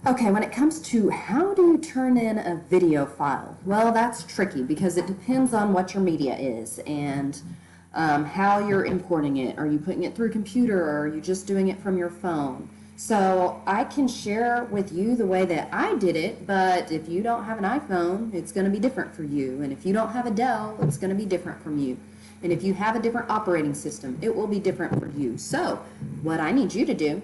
Okay, when it comes to how do you turn in a video file? Well, that's tricky because it depends on what your media is and how you're importing it. Are you putting it through a computer or are you just doing it from your phone? So I can share with you the way that I did it, but if you don't have an iPhone, it's going to be different for you. And if you don't have a Dell, it's going to be different from you. And if you have a different operating system, it will be different for you. So what I need you to do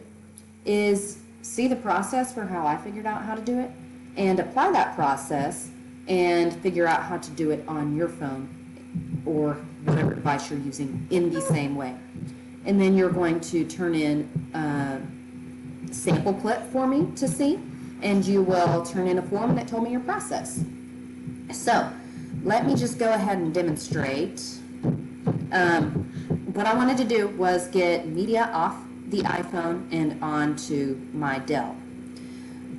is see the process for how I figured out how to do it and apply that process and figure out how to do it on your phone or whatever device you're using in the same way. And then you're going to turn in a sample clip for me to see, and you will turn in a form that told me your process. So let me just go ahead and demonstrate. What I wanted to do was get media off the iPhone and onto my Dell.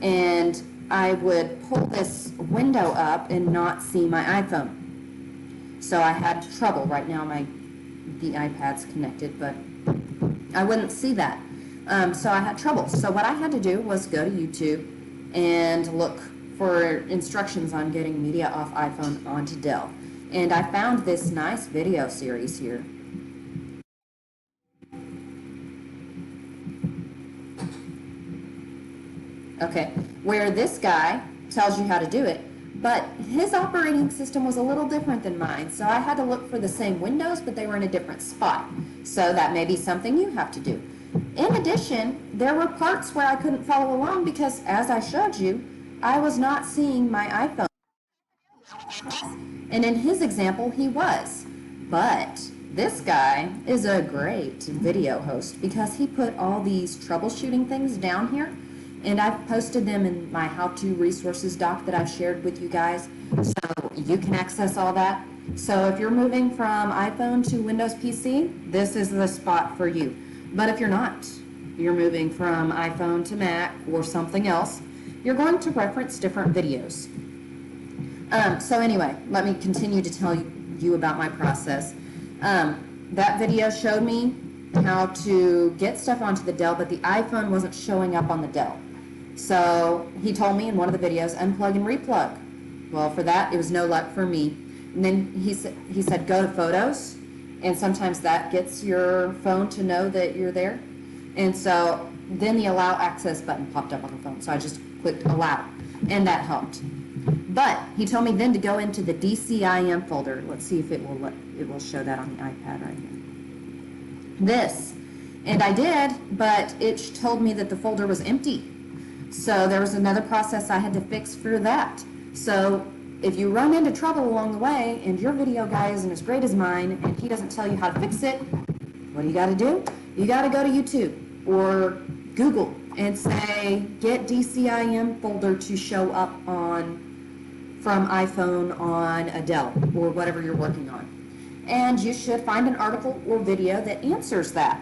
And I would pull this window up and not see my iPhone. So I had trouble. Right now the iPad's connected, but I wouldn't see that. So I had trouble. So what I had to do was go to YouTube and look for instructions on getting media off iPhone onto Dell. And I found this nice video series here. Okay, where this guy tells you how to do it, but his operating system was a little different than mine, so I had to look for the same windows, but they were in a different spot. So that may be something you have to do. In addition, there were parts where I couldn't follow along because, as I showed you, I was not seeing my iPhone. And in his example, he was. But this guy is a great video host because he put all these troubleshooting things down here, and I've posted them in my how-to resources doc that I've shared with you guys, so you can access all that. So if you're moving from iPhone to Windows PC, this is the spot for you. But if you're not, you're moving from iPhone to Mac or something else, you're going to reference different videos. So anyway, let me continue to tell you about my process. That video showed me how to get stuff onto the Dell, but the iPhone wasn't showing up on the Dell. So he told me in one of the videos, unplug and replug. Well, for that, it was no luck for me. And then he said go to photos, and sometimes that gets your phone to know that you're there. And so then the allow access button popped up on the phone, so I just clicked allow, and that helped. But he told me then to go into the DCIM folder. Let's see if it will show that on the iPad right here. This, and I did, but it told me that the folder was empty. So there was another process I had to fix for that. So if you run into trouble along the way and your video guy isn't as great as mine and he doesn't tell you how to fix it, what do you got to do? You got to go to YouTube or Google and say, get DCIM folder to show up from iPhone on a Dell or whatever you're working on. And you should find an article or video that answers that.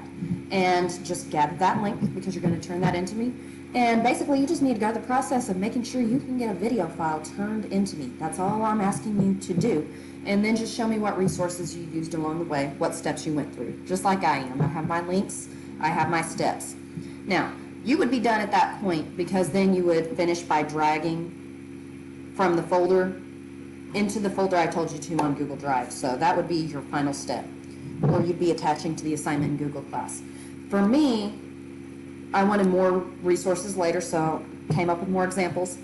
And just gather that link because you're going to turn that into me. And basically you just need to go through the process of making sure you can get a video file turned into me. That's all I'm asking you to do. And then just show me what resources you used along the way, what steps you went through, just like I am. I have my links, I have my steps. Now, you would be done at that point because then you would finish by dragging from the folder into the folder I told you to on Google Drive. So that would be your final step. Or you'd be attaching to the assignment in Google Class. For me, I wanted more resources later, so came up with more examples.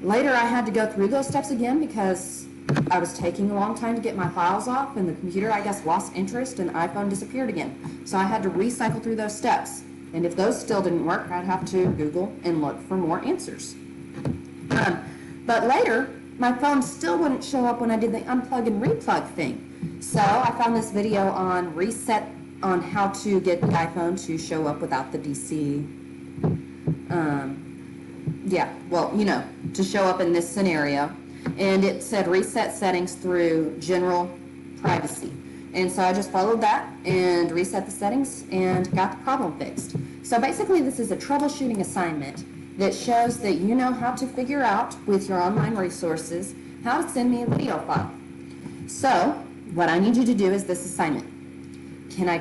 Later I had to go through those steps again because I was taking a long time to get my files off, and the computer, I guess, lost interest and iPhone disappeared again. So I had to recycle through those steps. And if those still didn't work, I'd have to Google and look for more answers. But later, my phone still wouldn't show up when I did the unplug and replug thing. So I found this video on how to get the iPhone to show up without the DC, to show up in this scenario. And it said reset settings through general privacy. And so I just followed that and reset the settings and got the problem fixed. So basically this is a troubleshooting assignment that shows that you know how to figure out with your online resources how to send me a video file. So what I need you to do is this assignment. I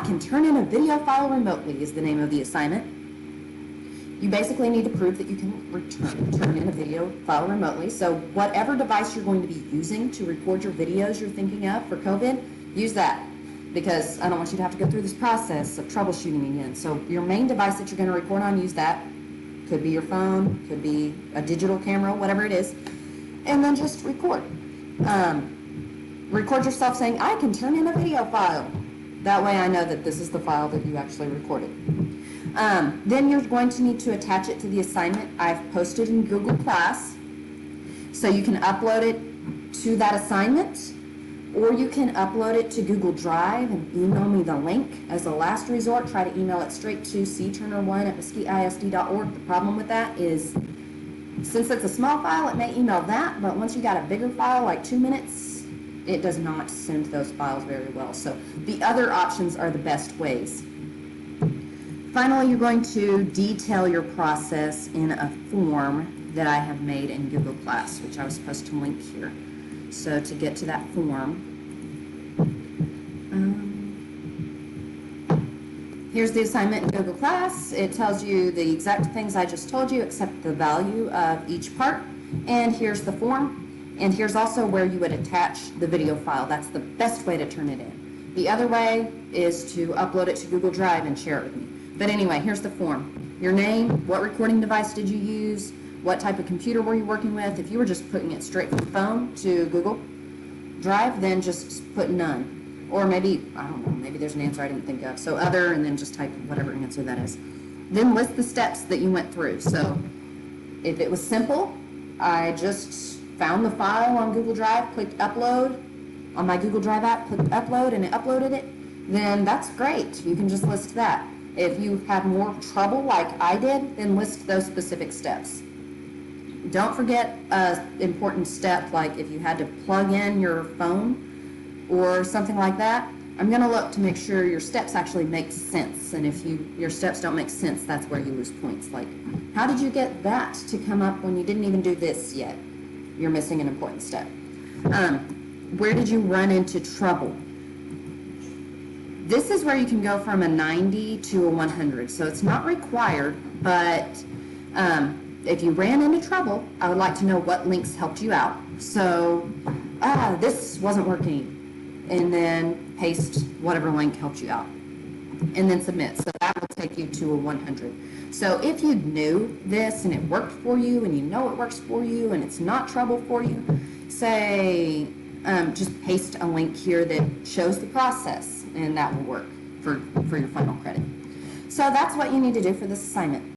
can turn in a video file remotely is the name of the assignment. You basically need to prove that you can turn in a video file remotely. So whatever device you're going to be using to record your videos you're thinking of for COVID, use that, because I don't want you to have to go through this process of troubleshooting again. So your main device that you're going to record on, use that. Could be your phone, could be a digital camera, whatever it is. And then just record. Record yourself saying, I can turn in a video file. That way I know that this is the file that you actually recorded. Then you're going to need to attach it to the assignment I've posted in Google Class. So you can upload it to that assignment, or you can upload it to Google Drive and email me the link. As a last resort, try to email it straight to cturner1@mesquiteisd.org. The problem with that is, since it's a small file, it may email that, but once you got a bigger file, like 2 minutes, it does not send those files very well. So the other options are the best ways. Finally, you're going to detail your process in a form that I have made in Google Class, which I was supposed to link here. So to get to that form, here's the assignment in Google Class. It tells you the exact things I just told you, except the value of each part. And here's the form. And here's also where you would attach the video file. That's the best way to turn it in. The other way is to upload it to Google Drive and share it with me. But anyway, here's the form. Your name, what recording device did you use, what type of computer were you working with. If you were just putting it straight from the phone to Google Drive, then just put none. Or maybe, I don't know, maybe there's an answer I didn't think of. So other, and then just type whatever answer that is. Then list the steps that you went through. So if it was simple, I just found the file on Google Drive, clicked upload on my Google Drive app, clicked upload, and it uploaded it, then that's great. You can just list that. If you have more trouble like I did, then list those specific steps. Don't forget an important step, like if you had to plug in your phone or something like that. I'm going to look to make sure your steps actually make sense. And if your steps don't make sense, that's where you lose points. Like, how did you get that to come up when you didn't even do this yet? You're missing an important step. Where did you run into trouble? This is where you can go from a 90 to a 100. So it's not required, but if you ran into trouble, I would like to know what links helped you out. So, this wasn't working. And then paste whatever link helped you out. And then submit. So that will take you to a 100. So if you knew this and it worked for you, and you know it works for you, and it's not trouble for you, say, just paste a link here that shows the process, and that will work for your final credit. So that's what you need to do for this assignment.